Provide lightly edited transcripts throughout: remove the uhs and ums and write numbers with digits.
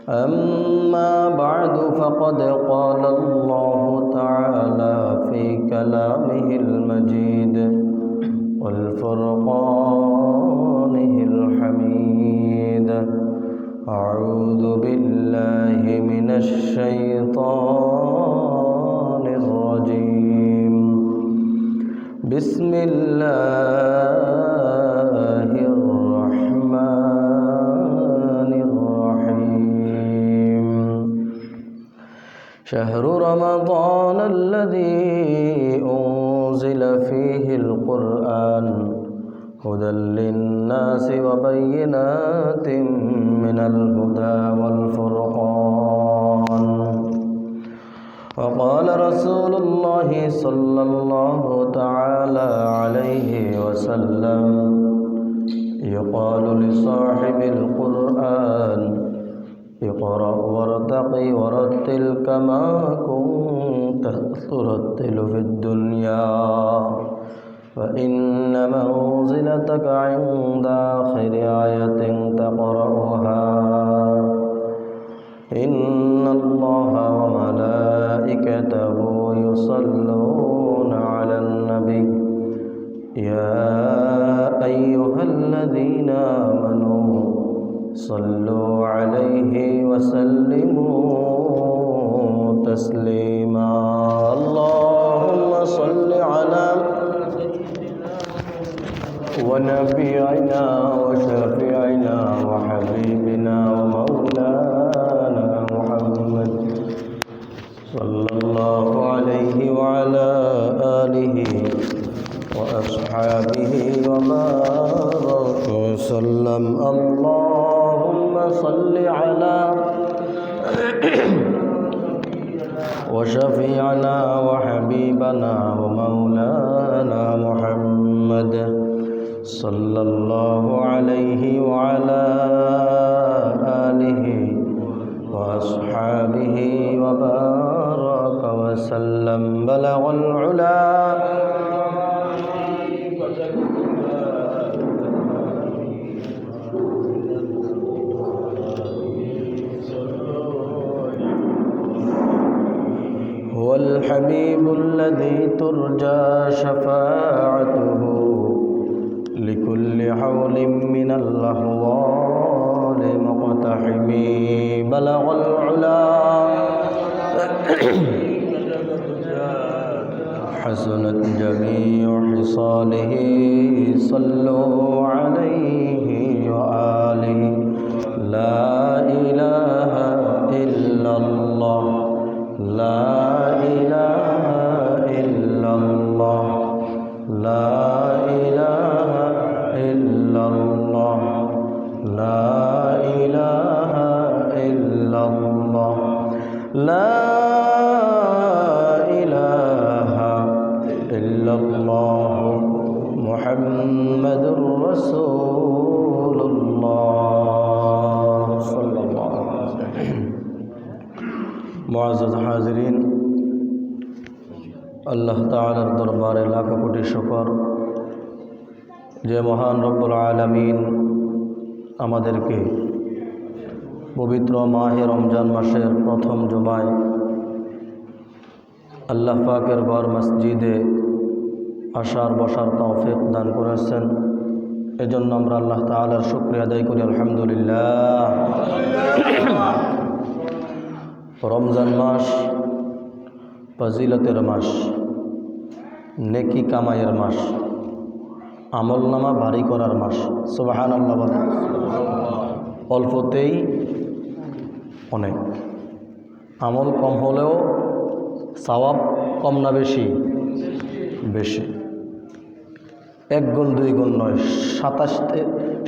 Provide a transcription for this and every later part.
أما بعد فقد قال الله تعالى في كلامه المجيد والفرقانه الحميد. أعوذ بالله من الشيطان الرجيم. بسم الله الرحمن الرحيم. شهر رمضان الذي أنزل فيه القرآن هدى للناس وبينات من الهدى والفرقان. وقال رسول الله صلى الله تعالى عليه وسلم: يقال لصاحب القرآن اقرأ وارتق ورتل كما كنت ترتل في الدنيا، فإن منزلتك عند آخر آية تقرأها. إن الله وملائكته يصلون على النبي يا أيها الذين آمنوا صلوا عليه وسلموا تسليما. اللهم صل على ونبينا وشفيعنا وحبيبنا ومولانا محمد صلى الله عليه وعلى آله وأصحابه وبارك وسلم. اللهم صل على وشفيعنا وحبيبنا ومولانا محمد صلى الله عليه وعلى آله وأصحابه وبارك وسلم. بلغ العلا هو الحبيب الذي ترجى شفاعته لكل حول من الأهوال مقتحم. بلغ العلا حسنت جميع خصاله صلوا عليه وآله. لا إله إلا الله لا إله إلا الله لا إله إلا الله لا إله إلا الله لا إله إلا الله محمد رسول الله صلى الله عليه وسلم. মুআজ্জাজ হাজিরিন, আল্লাহ তাআলার দরবারে লাখ কোটি শুকর যে মহান রব্বুল আলামিন আমাদেরকে পবিত্র মাহে রমজান মাসের প্রথম জুমায় আল্লাহ পাকের ঘর মসজিদে আসার বসার তৌফিক দান করেছেন। এজন্য আমরা আল্লাহ তাআলার শুকরিয়া আদায় করি, আলহামদুলিল্লাহ। রমজান মাস ফজিলতের মাস, নেকি কামাইয়ের মাস, আমলনামা ভারী করার মাস। সুবহানাল্লাহ বলেন। অল্পতেই অনেক, আমল কম হলেও সওয়াব কম না বেশি? বেশি। 1 গুণ 2 গুণ নয়,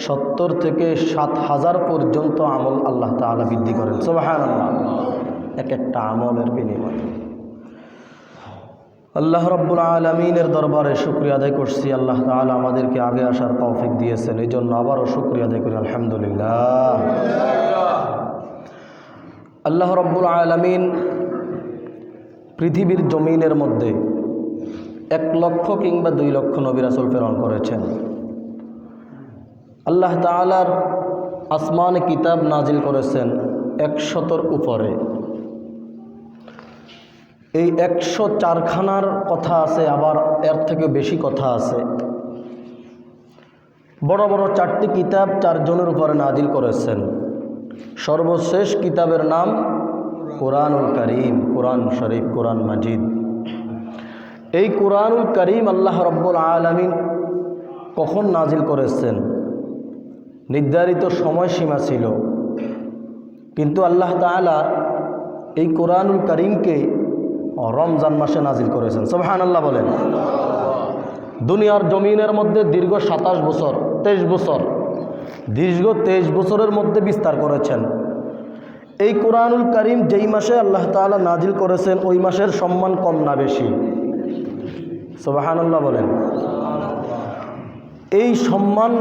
70 থেকে 7000 পর্যন্ত আমল আল্লাহ তাআলা বৃদ্ধি করেন। সুবহানাল্লাহ। এক একটা আমলের বিনিময়ে আল্লাহ রাব্বুল আলামিনের দরবারে শুকরিয়া আদায় করছি। আল্লাহ তাআলা আমাদেরকে আগে আসার তৌফিক দিয়েছেন, এই জন্য আবারও শুকরিয়া আদায় করি, আলহামদুলিল্লাহ। আল্লাহ রাব্বুল আলামিন পৃথিবীর জমিনের মধ্যে 1 লক্ষ কিংবা 2 লক্ষ নবী রাসূল প্রেরণ করেছেন। আল্লাহ তাআলার আসমানে কিতাব নাজিল করেছেন 100-র উপরে। এই 104খানার কথা আছে, আবার এর থেকে বেশি কথা আছে। বড় বড় 4টি কিতাব 4 জনের উপরে নাজিল করেছেন। সর্বশেষ কিতাবের নাম কোরআনুল কারীম, কোরআন শরীফ, কোরআন মাজিদ। এই কোরআনুল কারীম আল্লাহ রাব্বুল আলামিন কখন নাজিল করেছেন? নির্ধারিত সময়সীমা ছিল, কিন্তু আল্লাহ তাআলা এই কোরআনুল কারীমকে রমজান মাসে নাজিল করেছেন। সুবহানাল্লাহ বলেন। দুনিয়ার জমিনের মধ্যে দীর্ঘ 27 বছর, 23 বছর, দীর্ঘ 23 বছরের মধ্যে বিস্তার করেছেন। এই কোরআনুল কারীম যেই মাসে আল্লাহ তাআলা নাজিল করেছেন ওই মাসের সম্মান কম না বেশি? সুবহানাল্লাহ বলেন। এই সম্মান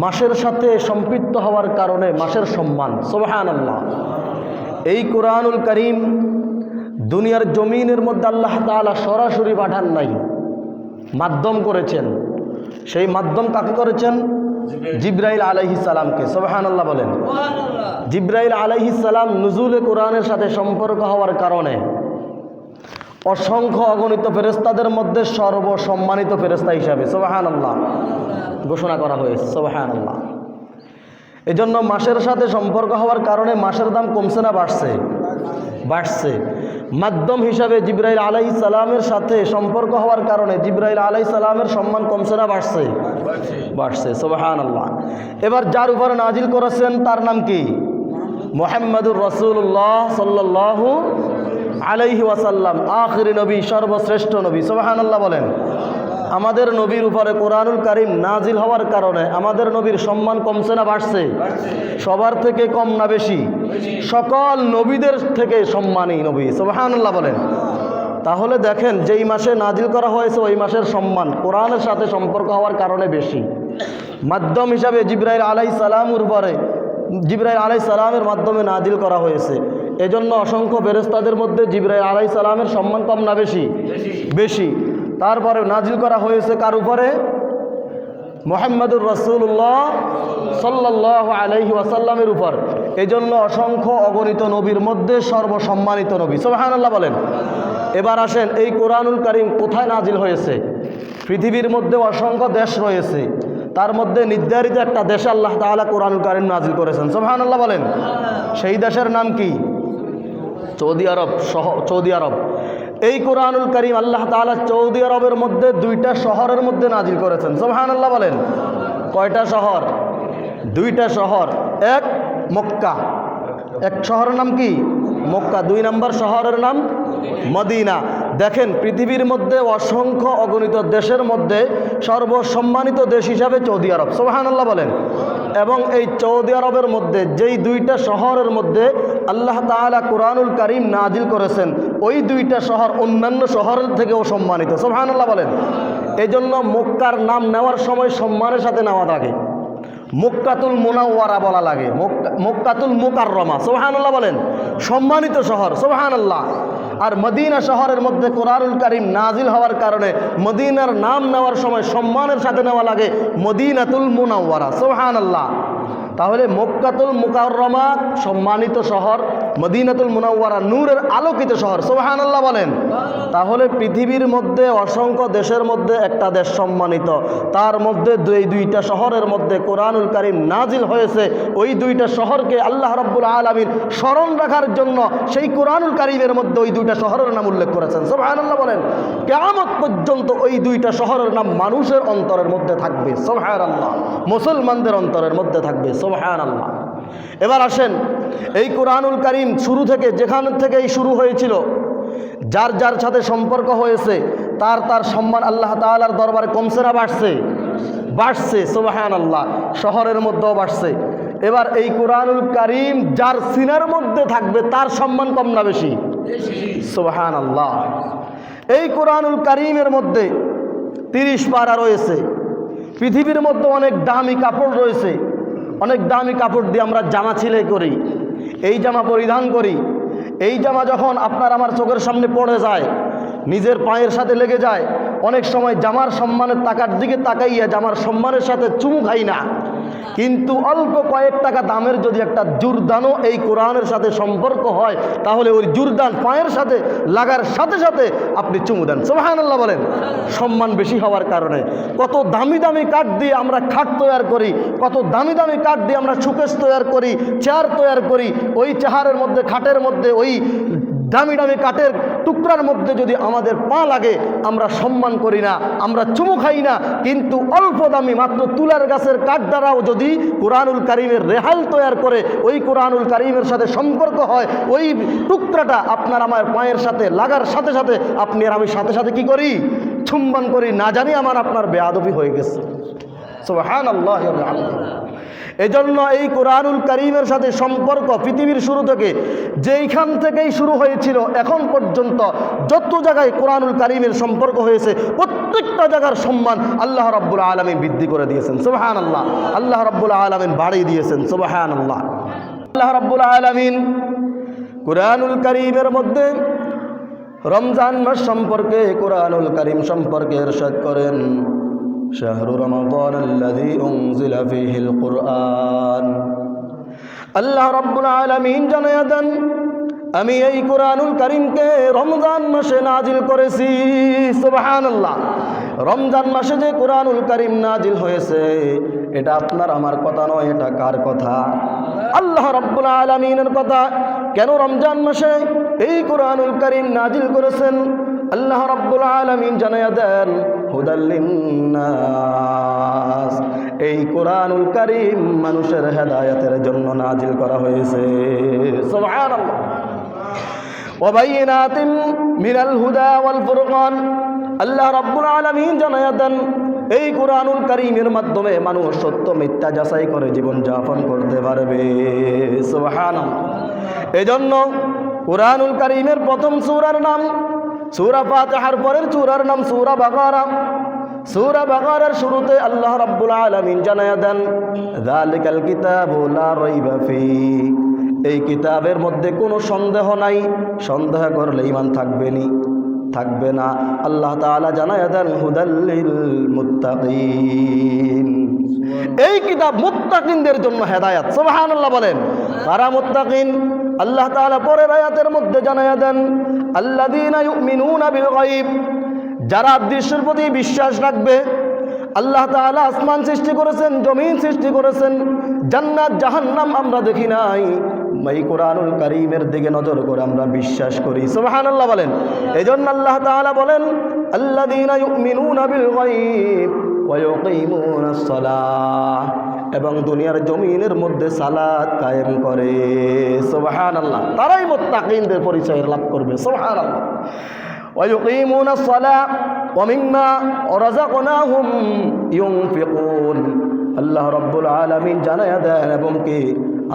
মাসের সাথে সম্পৃক্ত হওয়ার কারণে মাসের সম্মান। সুবহানাল্লাহ। এই কোরআনুল কারীম দুনিয়ার জমিনের মধ্যে আল্লাহ তাআলা সরাসরি পাঠান নাই, মাধ্যম করেছেন। সেই মাধ্যম কাকে করেছেন? জিবরাইল আলাইহিস সালামকে। সুবহানাল্লাহ বলেন। জিবরাইল আলাইহিস সালাম নুজুলে কোরআনের সাথে সম্পর্ক হওয়ার কারণে অসংখ্য অগণিত ফেরেশতাদের মধ্যে সর্বসম্মানিত ফেরেশতা হিসাবে সুবহানাল্লাহ ঘোষণা করা হয়েছে। সুবহানাল্লাহ। এজন্য মাসের সাথে সম্পর্ক হওয়ার কারণে মাসের দাম কমছে না বাড়ছে? বাড়ছে। মাধ্যম হিসাবে জিবরাইল আলাইহিস সালামের সাথে সম্পর্ক হওয়ার কারণে জিবরাইল আলাইহিস সালামের সম্মান কমছে না বাড়ছে? বাড়ছে। সুবহানাল্লাহ। এবার যার উপরে নাজিল করেছেন তার নাম কি? মুহাম্মাদুর রাসূলুল্লাহ সাল্লাল্লাহু আলাইহি ওয়াসাল্লাম, আখিরি নবী, সর্বশ্রেষ্ঠ নবী। সুবহানাল্লাহ বলেন। আমাদের নবীর উপরে কোরআনুল কারীম নাজিল হওয়ার কারণে আমাদের নবীর সম্মান কমছে না বাড়ছে? সবার থেকে কম না বেশি? সকল নবীদের থেকে সম্মানী নবী। সুবহানাল্লাহ বলেন। তাহলে দেখেন যেই মাসে নাজিল করা হয়েছে ওই মাসের সম্মান কোরআনের সাথে সম্পর্ক হওয়ার কারণে বেশি। মাধ্যম হিসাবে জিবরাইল আলাইহিস সালামের উপরে জিবরাইল আলাইহিস সালামের মাধ্যমে নাজিল করা হয়েছে। এজন্য অসংখ্য ফেরেশতাদের মধ্যে জিবরাইল আলাইহিস সালামের সম্মান কম না বেশি? বেশি। তারপরে নাজিল করা হয়েছে কার উপরে? মুহাম্মাদুর রাসূলুল্লাহ সাল্লাল্লাহু আলাইহি ওয়াসাল্লামের উপর। এজন্য অসংখ্য অগণিত নবীর মধ্যে সর্বসম্মানিত নবী। সুবহানাল্লাহ বলেন। এবার আসেন এই কোরআনুল কারীম কোথায় নাজিল হয়েছে? পৃথিবীর মধ্যে অসংখ্য দেশ রয়েছে, তার মধ্যে নির্ধারিত একটা দেশে আল্লাহ তাআলা কোরআনুল কারীম নাজিল করেছেন। সুবহানাল্লাহ বলেন। সেই দেশের নাম কি? সৌদি আরব। সৌদি আরব। এই কোরআনুল কারীম আল্লাহ তাআলা সৌদি আরবের মধ্যে 2টা শহরের মধ্যে নাজিল করেছেন। সুবহানাল্লাহ বলেন। কয়টা শহর? 2টা শহর। এক মক্কা, এক শহরের নাম কি? মক্কা। 2 নম্বর শহরের নাম মদিনা। দেখেন পৃথিবীর মধ্যে অসংখ্য অগণিত দেশের মধ্যে সর্বসম্মানিত দেশ হিসাবে সৌদি আরব। সুবহানাল্লাহ বলেন। এবং এই সৌদি আরবের মধ্যে যেই 2টা শহরের মধ্যে আল্লাহ তাআলা কোরআনুল কারীম নাজিল করেছেন ওই 2টা শহর অন্যান্য শহরের থেকেও সম্মানিত। সুবহানাল্লাহ বলেন। এজন্য মক্কার নাম নেওয়ার সময় সম্মানের সাথে নেওয়া লাগে। মক্কাতুল মুনাওয়ারা বলা লাগে, মক্কাতুল মুকাররমা। সুবহানাল্লাহ বলেন। সম্মানিত শহর। সুবহানাল্লাহ। আর মদিনা শহরের মধ্যে কোরআনুল কারীম নাজিল হওয়ার কারণে মদিনার নাম নেওয়ার সময় সম্মানের সাথে নেওয়া লাগে মদিনাতুল মুনাওয়ারা। সুবহানাল্লাহ। তাহলে মক্কাতুল মুকাররমা সম্মানিত শহর, মদিনাতুল মুনাওয়ারা নূরের আলোকিত শহর। সুবহানাল্লাহ বলেন। তাহলে পৃথিবীর মধ্যে অসংখ্য দেশের মধ্যে একটা দেশ সম্মানিত, তার মধ্যে 2টা শহরের মধ্যে কোরআনুল কারীম নাজিল হয়েছে। ওই 2টা শহরকে আল্লাহ রাব্বুল আলামিন স্মরণ রাখার জন্য সেই কোরআনুল কারীমের মধ্যে ওই 2টা শহরের নাম উল্লেখ করেছেন। সুবহানাল্লাহ বলেন। কিয়ামত পর্যন্ত ওই 2টা শহরের নাম মানুষের অন্তরের মধ্যে থাকবে। সুবহানাল্লাহ। মুসলমানদের অন্তরের মধ্যে থাকবে। সুবহানাল্লাহ। এবার আসেন এই কোরআনুল কারীম শুরু থেকে যেখান থেকেই শুরু হয়েছিল, যার যার সাথে সম্পর্ক হয়েছে তার তার সম্মান আল্লাহ তাআলার দরবারে কমছে না বাড়ছে? বাড়ছে। সুবহানাল্লাহ। শহরের মধ্যেও বাড়ছে। এবার এই কোরআনুল কারীম যার সিনার মধ্যে থাকবে তার সম্মান কম না বেশি? সুবহানাল্লাহ। এই কোরআনুল কারীমের মধ্যে 30 পারা রয়েছে। পৃথিবীর মধ্যে অনেক দামি কাপড় রয়েছে, অনেক দামি কাপড় দিয়ে আমরা জামা সেলাই করি, এই জামা পরিধান করি। এই জামা যখন আপনার আমার চোখের সামনে পড়ে যায়, নিজের পায়ের সাথে লেগে যায়, অনেক সময় জামার সম্মানের টাকার দিকে তাকাইয়া জামার সম্মানের সাথে চুমু খাই না, কিন্তু অল্প কয়েক টাকা দামের যদি একটা জুরদানও এই কোরআনের সাথে সম্পর্ক হয়, তাহলে ওই জুরদান পায়ের সাথে লাগার সাথে সাথে আপনি চুমু দেন। সুবহানাল্লাহ বলেন। সম্মান বেশি হওয়ার কারণে কত দামি দামি কাঠ দিয়ে আমরা খাট তৈরি করি, কত দামি দামি কাঠ দিয়ে আমরা শোকেস তৈরি করি, চেয়ার তৈরি করি। ওই চেয়ারের মধ্যে, খাটের মধ্যে, ওই দামি দামি কাঠের টুকরার মধ্যে যদি আমাদের পা লাগে, আমরা সম্মান করি না, আমরা চুমু খাই না। কিন্তু অল্প দামি মাত্র তুলার গাছের কাঠ দ্বারাও যদি কোরআনুল কারীমের রেহাল তৈরি করে ওই কোরআনুল কারীমের সাথে সম্পর্ক হয়, ওই টুকরাটা আপনার আমার পায়ের সাথে লাগার সাথে সাথে আপনি আর আমি সাথে সাথে কি করি? চুম্বন করি, না জানি আমার আপনার বেয়াদবি হয়ে গেছে। সুবহানাল্লাহ। এজন্য এই কোরআনুল কারীমের সাথে সম্পর্ক পৃথিবীর শুরু থেকে, যেইখান থেকেই শুরু হয়েছিল এখন পর্যন্ত যত জায়গায় কোরআনুল কারীমের সম্পর্ক হয়েছে, প্রত্যেকটা জায়গার সম্মান আল্লাহ রাব্বুল আলামিন বৃদ্ধি করে দিয়েছেন। সুবহানাল্লাহ। আল্লাহ রাব্বুল আলামিন বাড়িয়ে দিয়েছেন। সুবহানাল্লাহ। আল্লাহ রাব্বুল আলামিন কোরআনুল কারীমের মধ্যে রমজান মাস সম্পর্কে, কোরআনুল কারীম সম্পর্কে ইরশাদ করেন, শাহরু রমাদানাল্লাযী উনজিলা ফীহিল কুরআন। আল্লাহ রাব্বুল আলামিন জানায়া দেন, আমি এই কোরআনুল কারীমকে রমজান মাসে নাজিল করেছি। সুবহানাল্লাহ। রমজান মাসে যে কোরআনুল কারীম নাজিল হয়েছে, এটা আপনার আমার কথা নয়, এটা কার কথা? আল্লাহ রাব্বুল আলামিনের কথা। কেন রমজান মাসে এই কোরআনুল কারীম নাজিল করেছেন? আল্লাহ রাব্বুল আলামিন জানায়া দেন, হুদাল লিন্নাস। এই কোরআনুল কারীম মানুষের হেদায়েতের জন্য নাজিল করা হয়েছে। সুবহানাল্লাহ। ওয়া বাইয়িনাতিন মিনাল হুদা ওয়াল ফুরকান। আল্লাহ রাব্বুল আলামিন জানায়া দেন, এই কোরআনুল কারীমের মাধ্যমে মানুষ সত্য মিথ্যা যাচাই করে জীবন যাপন করতে পারবে। সুবহানাল্লাহ। এজন্য কোরআনুল কারীমের প্রথম সূরার নাম সূরা ফাতিহার পরের সূরার নাম সূরা বাকারা। সূরা বাকারার শুরুতে আল্লাহ রাব্বুল আলামিন জানায়া দেন, যালিকাল কিতাবু লা রাইবা ফী। এই কিতাবের মধ্যে কোনো সন্দেহ নাই, সন্দেহ করলে ঈমান থাকবে না। আল্লাহ তাআলা জানায়া দেন, হুদাল লিল মুত্তাকিন। এই কিতাব মুত্তাকিনদের জন্য হেদায়েত। সুবহানাল্লাহ বলেন। কারা মুত্তাকিন? আল্লাহ তাআলা পরের আয়াতের মধ্যে জানায়া দেন, আল্লাযীনা ইউমিনুনা বিল গায়ব। যারা দৃশ্যের প্রতি বিশ্বাস রাখবে। আল্লাহ তাআলা আসমান সৃষ্টি করেছেন, জমিন সৃষ্টি করেছেন, জান্নাত জাহান্নাম আমরা দেখি নাই, এই কোরআনুল কারীমের দিকে নজর করে আমরা বিশ্বাস করি। সুবহানাল্লাহ বলেন। এজন্য আল্লাহ তাআলা বলেন, আল্লাযীনা ইউমিনুনা বিল গায়ব ওয়া ইউকিমুনাস সালাহ। এবং দুনিয়ার জমিনের মধ্যে সালাত কায়েম করে। সুবহানাল্লাহ। তারাই মুত্তাকিনদের পরিচয় লাভ করবে। সুবহানাল্লাহ। ওয়া ইউকিমুনাস সালাহ ওয়া মিম্মা রাযাকনাহুম ইউনফিকুন। আল্লাহ রাব্বুল আলামিন জানায়া দেন, এবং কি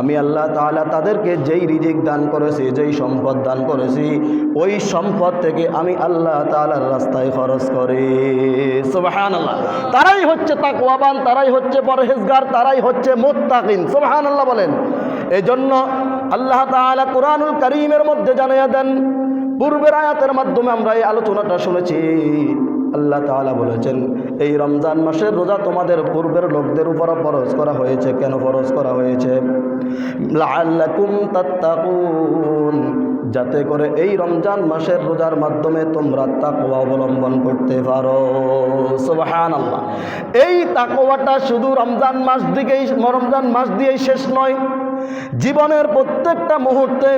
আমি আল্লাহ তাআলা তাদেরকে যেই রিজিক দান করেছি, যেই সম্পদ দান করেছি, ওই সম্পদ থেকে আমি আল্লাহ তাআলার রাস্তায় খরচ করি। সুবহানাল্লাহ। তারাই হচ্ছে তাকওয়াবান, তারাই হচ্ছে পরহেজগার, তারাই হচ্ছে মুত্তাকিন। সুবহানাল্লাহ বলেন। এই জন্য আল্লাহ তাআলা কোরআনুল কারীমের মধ্যে জানায়া দেন, পূর্বের আয়াতের মাধ্যমে আমরা এই আলোচনাটা শুনেছি। আল্লাহ তাআলা বলেছেন, এই রমজান মাসের রোজা তোমাদের পূর্বের লোকদের উপর ফরজ করা হয়েছে। কেন ফরজ করা হয়েছে? লাআল্লাকুম তাত্তাকুন। যাতে করে এই রমজান মাসের রোজার মাধ্যমে তোমরা তাকওয়া অবলম্বন করতে পারো। সুবহানাল্লাহ। এই তাকওয়াটা শুধু রমজান মাস দিয়েই শেষ নয়। জীবনের প্রত্যেকটা মুহূর্তে,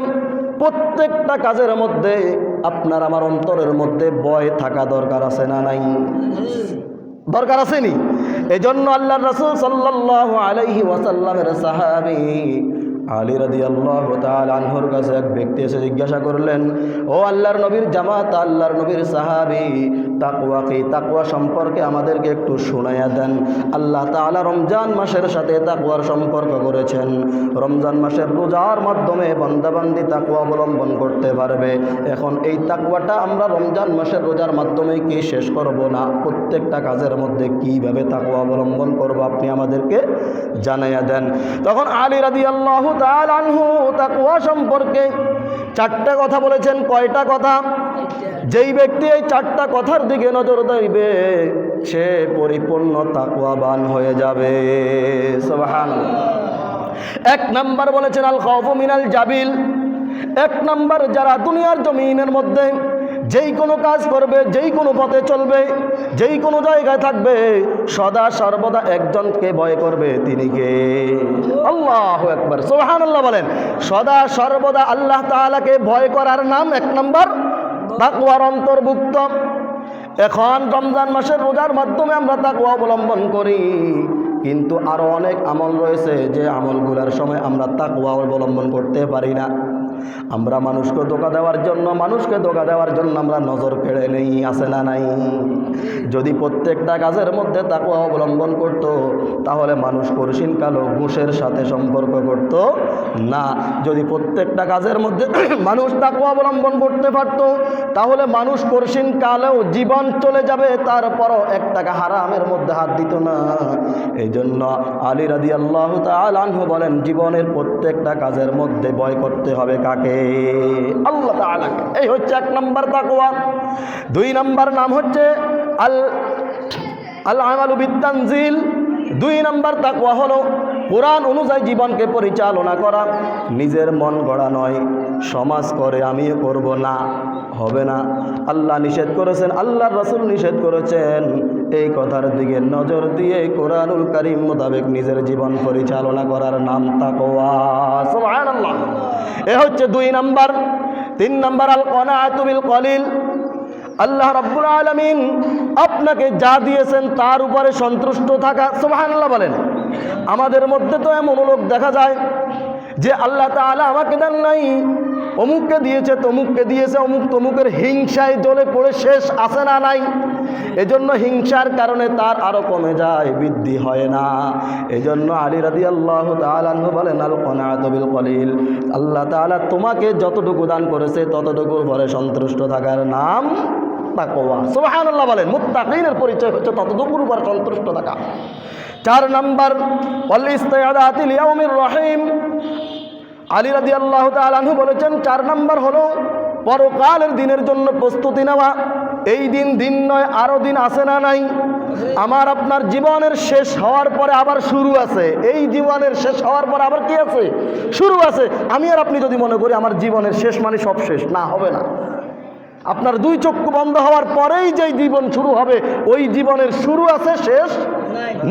প্রত্যেকটা কাজের মধ্যে আপনার আমার অন্তরের মধ্যে ভয় থাকা দরকার আছে না নাই? দরকার আসেনি? এজন্য আল্লাহর রাসূল সাল্লাল্লাহু আলাইহি ওয়াসাল্লামের সাহাবী আলী রাদিয়াল্লাহু তাআলা আনহুর কাছে এক ব্যক্তি এসে জিজ্ঞাসা করলেন, ও আল্লাহর নবীর জামাত, আল্লাহর নবীর সাহাবী, তাকওয়া কি? তাকওয়া সম্পর্কে আমাদেরকে একটু শোনায়া দেন। আল্লাহ তাআলা রমজান মাসের সাথে তাকওয়ার সম্পর্ক করেছেন। রমজান মাসের রোজার মাধ্যমে বান্দাবান্দি তাকওয়া অবলম্বন করতে পারবে। এখন এই তাকওয়াটা আমরা রমজান মাসের রোজার মাধ্যমে কি শেষ করব না? প্রত্যেকটা কাজের মধ্যে কিভাবে তাকওয়া অবলম্বন করব আপনি আমাদেরকে জানাইয়া দেন। তখন আলী রাদিয়াল্লাহু তাআলা আনহু তাকওয়া সম্পর্কে 4টা কথা বলেছেন। কয়টা কথা? যেই ব্যক্তি এই 4টা কথার দিকে নজর দেবে, সে পরিপূর্ণ তাকওয়াবান হয়ে যাবে। সুবহানাল্লাহ। এক নাম্বার বলেছেন আল খাউফু মিনাল জাবিল। এক নাম্বার যারা দুনিয়ার জমিনের মধ্যে যেই কোনো কাজ করবে, যেই কোনো পথে চলবে, যেই কোনো জায়গায় থাকবে, সদা সর্বদা একজনকে ভয় করবে, তিনি কে? আল্লাহু আকবার, সুবহানাল্লাহ বলেন। সদা সর্বদা আল্লাহ তাআলাকে ভয় করার নাম এক নাম্বার তাকওয়ার অন্তর্ভুক্ত। এখন রমজান মাসের রোজার মাধ্যমে আমরা তাকওয়া অবলম্বন করি, কিন্তু আরও অনেক আমল রয়েছে যে আমলগুলোর সময় আমরা তাকওয়া অবলম্বন করতে পারি না। আমরা মানুষকে ধোঁকা দেওয়ার জন্য আমরা নজর কেড়ে নেই, আছে না নাই? যদি প্রত্যেকটা কাজের মধ্যে তাকওয়া অবলম্বন করত, তাহলে মানুষ কঠিন কালো ঘুষের সাথে সম্পর্ক করত না। যদি প্রত্যেকটা কাজের মধ্যে মানুষ তাকওয়া অবলম্বন করতে পারত, তাহলে মানুষ কঠিন কালেও জীবন চলে যাবে, তারপরও এক টাকা হারামের মধ্যে হাত দিত না। এই জন্য আলী রাদিয়াল্লাহু তাআলা আনহু বলেন, জীবনের প্রত্যেকটা কাজের মধ্যে ভয় করতে হবে কাকে? আল্লাহ তাআলাকে। এই হচ্ছে এক নাম্বার তাকওয়া। দুই নাম্বার নাম হচ্ছে আল আমালু বিত-তানজিল। দুই নাম্বার তাকওয়া হলো কোরআন অনুযায়ী জীবনকে পরিচালনা করা। নিজের মন গড়া নয়, সমাজ করে আমিও করব না, হবে না। আল্লাহ নিষেধ করেছেন, আল্লাহর রাসূল নিষেধ করেছেন, এই কথার দিকে নজর দিয়ে কোরআনুল কারীম মোতাবেক নিজের জীবন পরিচালনা করার নাম তাকওয়া। সুবহানাল্লাহ। এ হচ্ছে দুই নাম্বার। তিন নাম্বার আল কনাআতু বিল কলিল। আল্লাহ রাব্বুল আলামিন আপনাকে যা দিয়েছেন তার উপরে সন্তুষ্ট থাকা। সুবহানাল্লাহ বলেন। আমাদের মধ্যে তো এমন লোক দেখা যায় যে আল্লাহ তাআলা আমাকে দেন নাই, অমুককে দিয়েছে, তমুককে দিয়েছে, অমুক তমুকের হিংসায় জ্বলে পড়ে শেষ, আছে না নাই? এজন্য হিংসার কারণে তার আরো কমে যায়, বৃদ্ধি হয় না। এজন্য আলী রাদিয়াল্লাহু তাআলা আনহু বলেন, আল কনাআতু বিল কলিল। আল্লাহ তাআলা তোমাকে যতটুকু দান করেছে ততটুকুর পরে সন্তুষ্ট থাকার নাম তাকওয়া। সুবহানাল্লাহ বলেন। মুত্তাকিনের পরিচয় হচ্ছে ততটুকুর উপর সন্তুষ্ট থাকা। চার নাম্বার ওয়াল ইস্তিআদাতি লিয়াউমির রহিম। আলী রাদিয়াল্লাহু তাআলা আনহু বলেছেন, চার নাম্বার হলো পরকালের দিনের জন্য প্রস্তুতি নেওয়া। এই দিন দিন নয়, আরও দিন আছে না নাই? আমার আপনার জীবনের শেষ হওয়ার পরে আবার শুরু আছে। এই জীবনের শেষ হওয়ার পরে আবার কি আছে? শুরু আছে। আমি আর আপনি যদি মনে করি আমার জীবনের শেষ মানে সব শেষ, না, হবে না। আপনার দুই চক্ষু বন্ধ হওয়ার পরেই যেই জীবন শুরু হবে, ওই জীবনের শুরু আছে, শেষ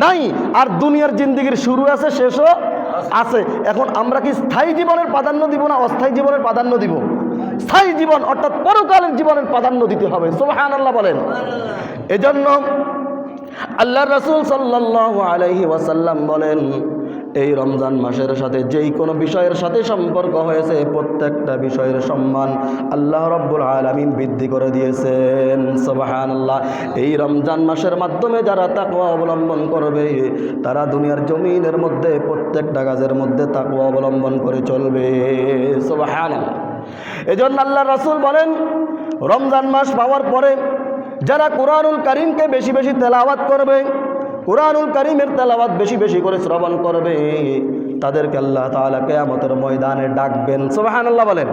নাই। আর দুনিয়ার জিন্দেগির শুরু আছে, শেষও আছে। এখন আমরা কি স্থায়ী জীবনের প্রাধান্য দিব না অস্থায়ী জীবনের প্রাধান্য দিব? স্থায়ী জীবন অর্থাৎ পরকালের জীবনের প্রাধান্য দিতে হবে। সুবহানাল্লাহ বলেন। এজন্য আল্লাহর রাসূল সাল্লাল্লাহু আলাইহি ওয়াসাল্লাম বলেন, এই রমজান মাসের সাথে যেই কোনো বিষয়ের সাথে সম্পর্ক হয়েছে, প্রত্যেকটা বিষয়ের সম্মান আল্লাহ রাব্বুল আলামিন বৃদ্ধি করে দিয়েছেন। সুবহানাল্লাহ। এই রমজান মাসের মাধ্যমে যারা তাকওয়া অবলম্বন করবে, তারা দুনিয়ার জমিনের মধ্যে প্রত্যেকটা কাজের মধ্যে তাকওয়া অবলম্বন করে চলবে। সুবহানাল্লাহ। এজন্য আল্লাহ রাসূল বলেন, রমজান মাস পাওয়ার পরে যারা কোরআনুল কারীমকে বেশি বেশি তেলাওয়াত করবে, কোরআনুল কারীমের তেলাওয়াত বেশি বেশি করে শ্রবণ করবে, তাদেরকে আল্লাহ তাআলা কিয়ামতের ময়দানে ডাকবেন। সুবহানাল্লাহ বলেন।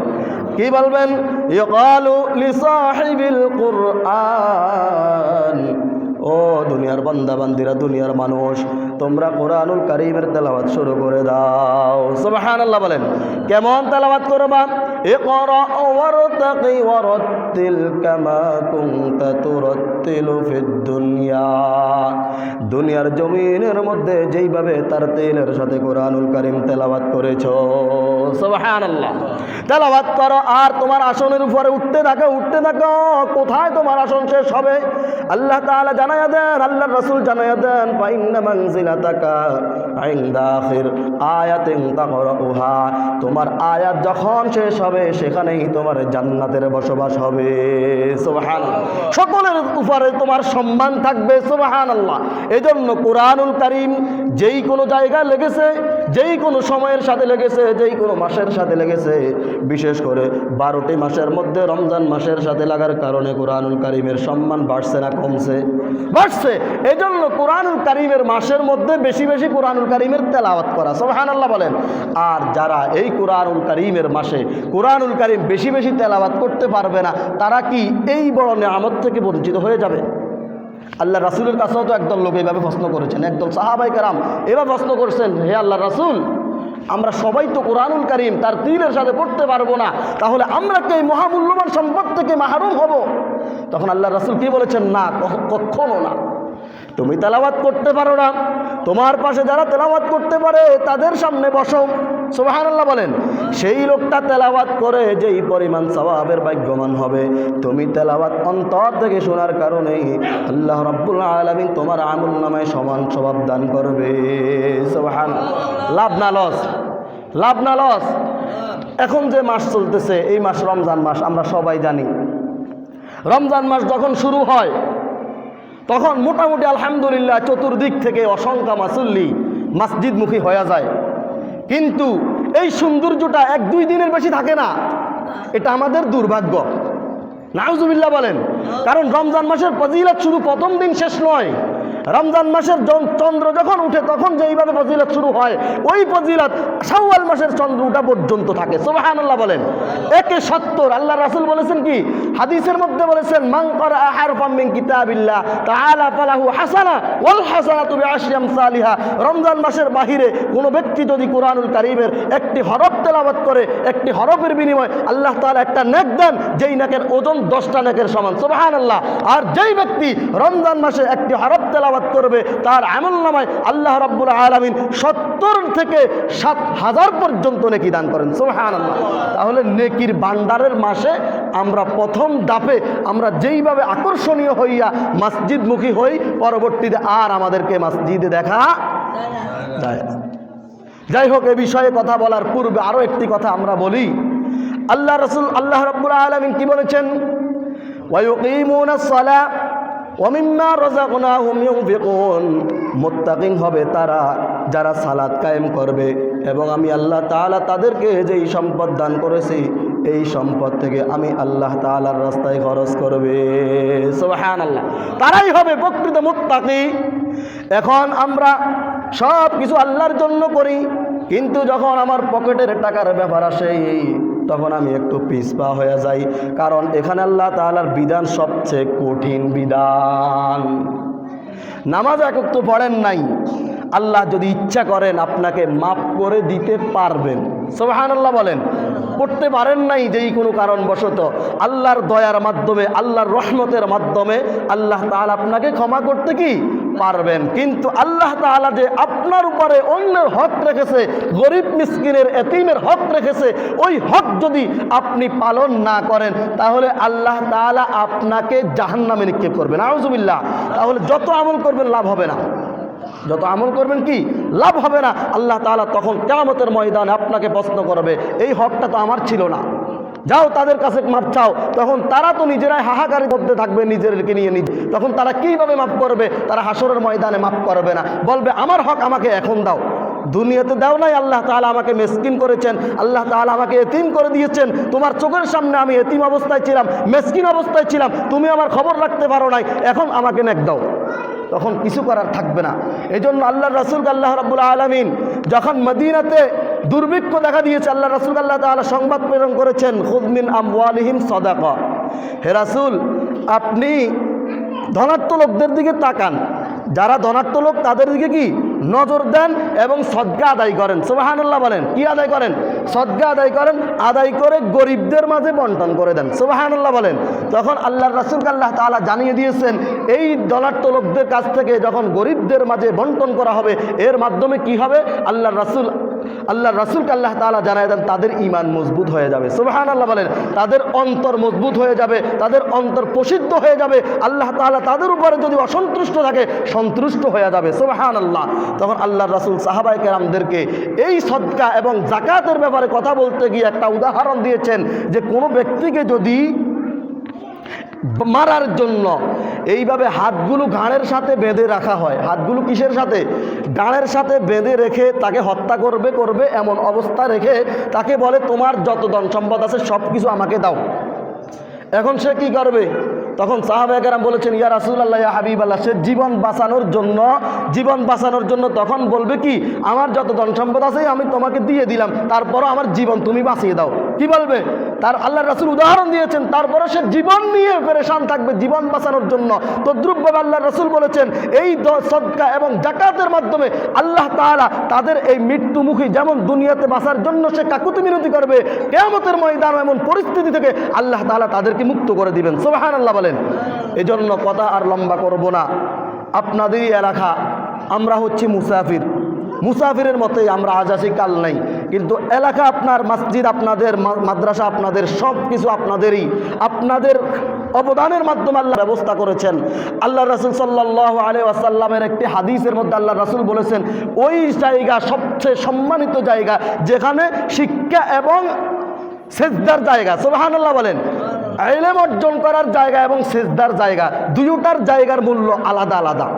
কি বলবেন? ইয়াকালু লিসাহিবিল কুরআন। ও দুনিয়ার বান্দা বান্দিরা, দুনিয়ার মানুষ, তোমরা কোরআনুল কারীমের তেলাওয়াত শুরু করে দাও। সুবহানাল্লাহ বলেন। কেমন তেলাওয়াত করবা? ইকরা ওয়ারতাকি ওয়ারাত্তিল কামা কুনতা তুরাত্তিলু ফিদ দুনিয়া। দুনিয়ার জমিনের মধ্যে যেইভাবে তার তেলের সাথে কোরআনুল কারীম তেলাওয়াত করেছো, সুবহানাল্লাহ, তেলাওয়াত করো। আর তোমার আসনের উপরে উঠতে থাকো, উঠতে থাকো। কোথায় তোমার আসন শেষ হবে আল্লাহ তাআলা জানায়া দেন, আল্লাহর রাসূল জানায়া দেন, ফা ইন্না মানজিলাতাকা ইনদা আখির আয়াতিন তাকরাউহা। তোমার আয়াত যখন শেষ হবে, সেখানেই তোমার জান্নাতের বসবাস হবে। সুবহানাল্লাহ। সকলের উপরে তোমার সম্মান থাকবে। সুবহানাল্লাহ। এজন্য কোরআনুল কারীম যেই কোনো জায়গায় লেগেছে, যেই কোনো সময়ের সাথে লেগেছে, যেই কোনো মাসের সাথে লেগেছে, বিশেষ করে 12টি মাসের মধ্যে রমজান মাসের সাথে লাগার কারণে কোরআনুল কারীমের সম্মান বাড়ছে না কমছে? বাড়ছে। এজন্য কোরআনুল কারীমের মাসের মধ্যে বেশি বেশি কোরআনুল কারীমের তেলাওয়াত করা। সুবহানাল্লাহ বলেন। আর যারা এই কোরআনুল কারীমের মাসে কোরআনুল কারীম বেশি বেশি তেলাওয়াত করতে পারবে না, তারা কি এই বড় নিয়ামত থেকে বঞ্চিত হয়ে যাবে? আল্লাহ রাসূলের কাছেও তো একদল লোক এইভাবে প্রশ্ন করেছেন, একদল সাহাবায়ে কেরাম এভাবে প্রশ্ন করছেন, হে আল্লাহ রাসূল, আমরা সবাই তো কোরআনুল কারীম তার তিলের সাথে পড়তে পারবো না, তাহলে আমরা কি এই মহামূল্যবান সম্পদ থেকে মাহরুম হব? তখন আল্লাহ রাসূল কি বলেছেন, না, কখনো না। তুমি তেলাওয়াত করতে পারো না, তোমার পাশে যারা তেলাওয়াত করতে পারে তাদের সামনে বসো, সুবহানাল্লাহ বলেন। সেই লোকটা তেলাওয়াত করে যেই পরিমাণ সওয়াবের ভাগ্যবান হবে, তুমি তেলাওয়াত অন্তর থেকে শোনার কারণে আল্লাহ রাব্বুল আলামিন তোমার আমলনামায় সমান সওয়াব দান করবে। সুবহানাল্লাহ। লাভ না লস? লাভ না লস? এখন যে মাস চলতেছে এই মাস রমজান মাস, আমরা সবাই জানি রমজান মাস যখন শুরু হয় তখন মোটামুটি আলহামদুলিল্লাহ চতুর্দিক থেকে অসংখ্য মুসল্লি মসজিদমুখী হয়ে যায়, কিন্তু এই সৌন্দর্যটা 1-2 দিনের বেশি থাকে না। এটা আমাদের দুর্ভাগ্য, নাউজুবিল্লাহ বলেন। কারণ রমজান মাসের ফজিলত শুধু প্রথম দিন শেষ নয়, রমজান মাসের চন্দ্র যখন উঠে তখন যেইভাবে ফজিলত শুরু হয়, ওই ফজিলত শাওয়াল মাসের চন্দ্র উঠা পর্যন্ত থাকে। সুবহানাল্লাহ বলেন। 170 আল্লাহ রাসূল বলেছেন কি, হাদিসের মধ্যে বলেছেন, মান ক্বারা হারফাম মিন কিতাবিল্লাহ তাআলা ফালাহু হাসানা ওয়াল হাসানাতু বিআশরি আমসালিহা। রমজান মাসের বাহিরে কোনো ব্যক্তি যদি কোরআনুল কারীমের একটি হরফ তেলাওয়াত করে, একটি হরফের বিনিময়ে আল্লাহ তাআলা একটা নেক দেন, যেই নেকের ওজন 10টা নেকের সমান। সুবহানাল্লাহ। আর যেই ব্যক্তি রমজান মাসে একটি হরফ তেলাওয়াত করবে, তার আমলনামায় আল্লাহ রাব্বুল আলামিন 70 থেকে 7000 পর্যন্ত নেকি দান করেন। সুবহানাল্লাহ। তাহলে নেকির ভান্ডারের মাসে আমরা প্রথম ধাপে আমরা যেইভাবে আকর্ষণীয় হইয়া মসজিদমুখী হই, পরবর্তীতে আর আমাদেরকে মসজিদে দেখা যায় না। যাই হোক, এ বিষয়ে কথা বলার পূর্বে আরও একটি কথা আমরা বলি। আল্লাহ রাসূল আল্লাহ রাব্বুল আলামিন কি বলেছেন, ওয়া ইউকিমুনাস সালাহ ওয়া মিম্মা রাযাকনাহুম ইউনফিকুন। মুত্তাকিন হবে তারা যারা সালাত কায়েম করবে, এবং আমি আল্লাহ তাআলা তাদেরকে যেই সম্পদ দান করেছি এই সম্পদ থেকে আমি আল্লাহ তাআলার রাস্তায় খরচ করবে। সুবহানাল্লাহ। তারাই হবে প্রকৃত মুত্তাকি। এখন আমরা সব কিছু আল্লাহর জন্য করি, কিন্তু যখন আমার পকেটের টাকার ব্যাপার আসে তখন আমি একটু পিছপা হয়ে যাই, কারণ এখানে আল্লাহ তাআলার বিধান সবচেয়ে কঠিন বিধান। নামাজ একটু পড়েন নাই, আল্লাহ যদি ইচ্ছা করেন আপনাকে মাফ করে দিতে পারবেন। সুবহানাল্লাহ বলেন। পড়তে পারেন নাই যেই কোনো কারণবশত, আল্লাহর দয়ার মাধ্যমে, আল্লাহর রহমতের মাধ্যমে আল্লাহ তাআলা আপনাকে ক্ষমা করতে কি পারবেন। কিন্তু আল্লাহ তাআলা যে আপনার উপরে অন্যের হক রেখেছে, গরিব মিসকিনের এতিমের হক রেখেছে, ওই হক যদি আপনি পালন না করেন তাহলে আল্লাহ তাআলা আপনাকে জাহান্নামে নিক্ষেপ করবেন। আউযুবিল্লাহ। তাহলে যত আমল করবেন লাভ হবে না, যত আমল করবেন কি লাভ হবে না। আল্লাহ তাআলা তখন কিয়ামতের ময়দানে আপনাকে প্রশ্ন করবে, এই হকটা তো আমার ছিল না, যাও তাদের কাছে মাপ চাও। তখন তারা তো নিজেরাই হাহাকারি করতে থাকবে নিজেদেরকে নিয়ে নিজে, তখন তারা কীভাবে মাপ করবে? তারা হাসরের ময়দানে মাপ করবে না, বলবে আমার হক আমাকে এখন দাও। দুনিয়াতে দাও নাই, আল্লাহ তাআলা আমাকে মেসকিন করেছেন, আল্লাহ তাআলা আমাকে এতিম করে দিয়েছেন, তোমার চোখের সামনে আমি এতিম অবস্থায় ছিলাম, মেসকিন অবস্থায় ছিলাম, তুমি আমার খবর রাখতে পারো নাই, এখন আমাকে নেক দাও। তখন কিছু করার থাকবে না। এই জন্য আল্লাহ রাসূল আল্লাহ রাব্বুল আলামিন যখন মদিনাতে দুর্ভিক্ষ দেখা দিয়েছে, আল্লাহ রাসূল আল্লাহ তাআলা সংবাদ প্রেরণ করেছেন, খুয মিন আমওয়ালিহিম সাদাকা। হে রাসূল, আপনি ধনাঢ্য লোকদের দিকে তাকান, যারা ধনাঢ্য লোক তাদের দিকে কি নজর দেন এবং সদকা আদায় করেন। সুবহানাল্লাহ বলেন। কি আদায় করেন? সদকা আদায় করেন, আদায় করে গরিবদের মাঝে বন্টন করে দেন। সুবহানাল্লাহ বলেন। তখন আল্লাহর রাসূল আল্লাহ তাআলা জানিয়ে দিয়েছেন, এই ধনাঢ্য লোকদের কাছ থেকে যখন গরিবদের মাঝে বন্টন করা হবে, এর মাধ্যমে কি হবে? আল্লাহর রাসূলকে আল্লাহ তাআলা জানিয়ে দেন তাদের ঈমান মজবুত হয়ে যাবে। সুবহানাল্লাহ বলেন। তাদের অন্তর মজবুত হয়ে যাবে, তাদের অন্তর প্রসিদ্ধ হয়ে যাবে। আল্লাহ তাআলা তাদের উপরে যদি অসন্তুষ্ট থাকে সন্তুষ্ট হয়ে যাবে। সুবহানাল্লাহ। তখন আল্লাহর রাসূল সাহাবায়ে কেরামদেরকে এই সদকা এবং যাকাতের ব্যাপারে কথা বলতে গিয়ে একটা উদাহরণ দিয়েছেন, যে কোনো ব্যক্তিকে যদি মারার জন্য এইভাবে হাতগুলো ঘাড়ের সাথে বেঁধে রাখা হয়, হাতগুলো কিসের সাথে? ঘাড়ের সাথে বেঁধে রেখে তাকে হত্যা করবে এমন অবস্থা রেখে তাকে বলে তোমার যত ধন সম্পদ আছে সব কিছু আমাকে দাও। এখন সে কি করবে? তখন সাহাবায়ে কেরাম বলেছেন, ইয়া রাসূলুল্লাহ, ইয়া হাবিবাল্লাহ, সে জীবন বাঁচানোর জন্য তখন বলবে কি, আমার যত ধন সম্পদ আছে আমি তোমাকে দিয়ে দিলাম, তারপরও আমার জীবন তুমি বাঁচিয়ে দাও। কি বলবে? তার আল্লাহ রাসূল উদাহরণ দিয়েছেন, তারপরে সে জীবন নিয়ে পেরেশান থাকবে জীবন বাঁচানোর জন্য। তদ্রুপভাবে আল্লাহ রাসূল বলেছেন, এই সদকা এবং যাকাতের মাধ্যমে আল্লাহ তাআলা তাদের এই মৃত্যুমুখী, যেমন দুনিয়াতে বাঁচার জন্য সে কাকুতি মিনতি করবে, কিয়ামতের ময়দান এমন পরিস্থিতি থেকে আল্লাহ তাআলা তাদেরকে মুক্ত করে দিবেন। সুবহানাল্লাহ বলেন। এজন্য কথা আর লম্বা করব না। আপনাদেরই এলাকা, আমরা হচ্ছি মুসাফিরের মতোই, আমরা আজ আছি কাল নাই, কিন্তু এলাকা আপনার, মসজিদ আপনাদের, মাদ্রাসা আপনাদের, সব কিছু আপনাদেরই। আপনাদের অবদানের মাধ্যমে আল্লাহ ব্যবস্থা করেছেন। আল্লাহ রাসূল সাল্লাল্লাহু আলাইহি ওয়াসাল্লামের একটি হাদিসের মধ্যে আল্লাহ রাসূল বলেছেন, ওই জায়গা সবচেয়ে সম্মানিত জায়গা যেখানে শিক্ষা এবং সেজদার জায়গা। সুবহানাল্লাহ বলেন। ইলম অর্জন করার জায়গা এবং সেজদার জায়গা, দুইটার জায়গার মূল্য আলাদা আলাদা।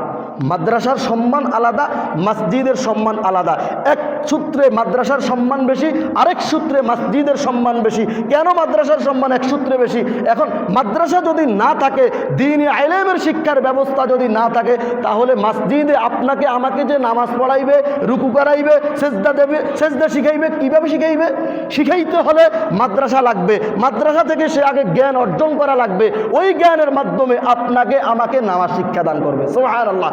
মাদ্রাসার সম্মান আলাদা, মসজিদের সম্মান আলাদা। এক সূত্রে মাদ্রাসার সম্মান বেশি, আরেক সূত্রে মসজিদের সম্মান বেশি। কেন মাদ্রাসার সম্মান এক সূত্রে বেশি? এখন মাদ্রাসা যদি না থাকে, দ্বীনি ইলমের শিক্ষার ব্যবস্থা যদি না থাকে, তাহলে মসজিদে আপনাকে আমাকে যে নামাজ পড়াইবে, রুকু করাইবে, সেজদা দেবে, সেজদা শিখাইবে, কীভাবে শিখাইবে? শিখাইতে হলে মাদ্রাসা লাগবে। মাদ্রাসা থেকে সে আগে জ্ঞান অর্জন করা লাগবে, ওই জ্ঞানের মাধ্যমে আপনাকে আমাকে নামাজ শিক্ষা দান করবে। সুবহানাল্লাহ।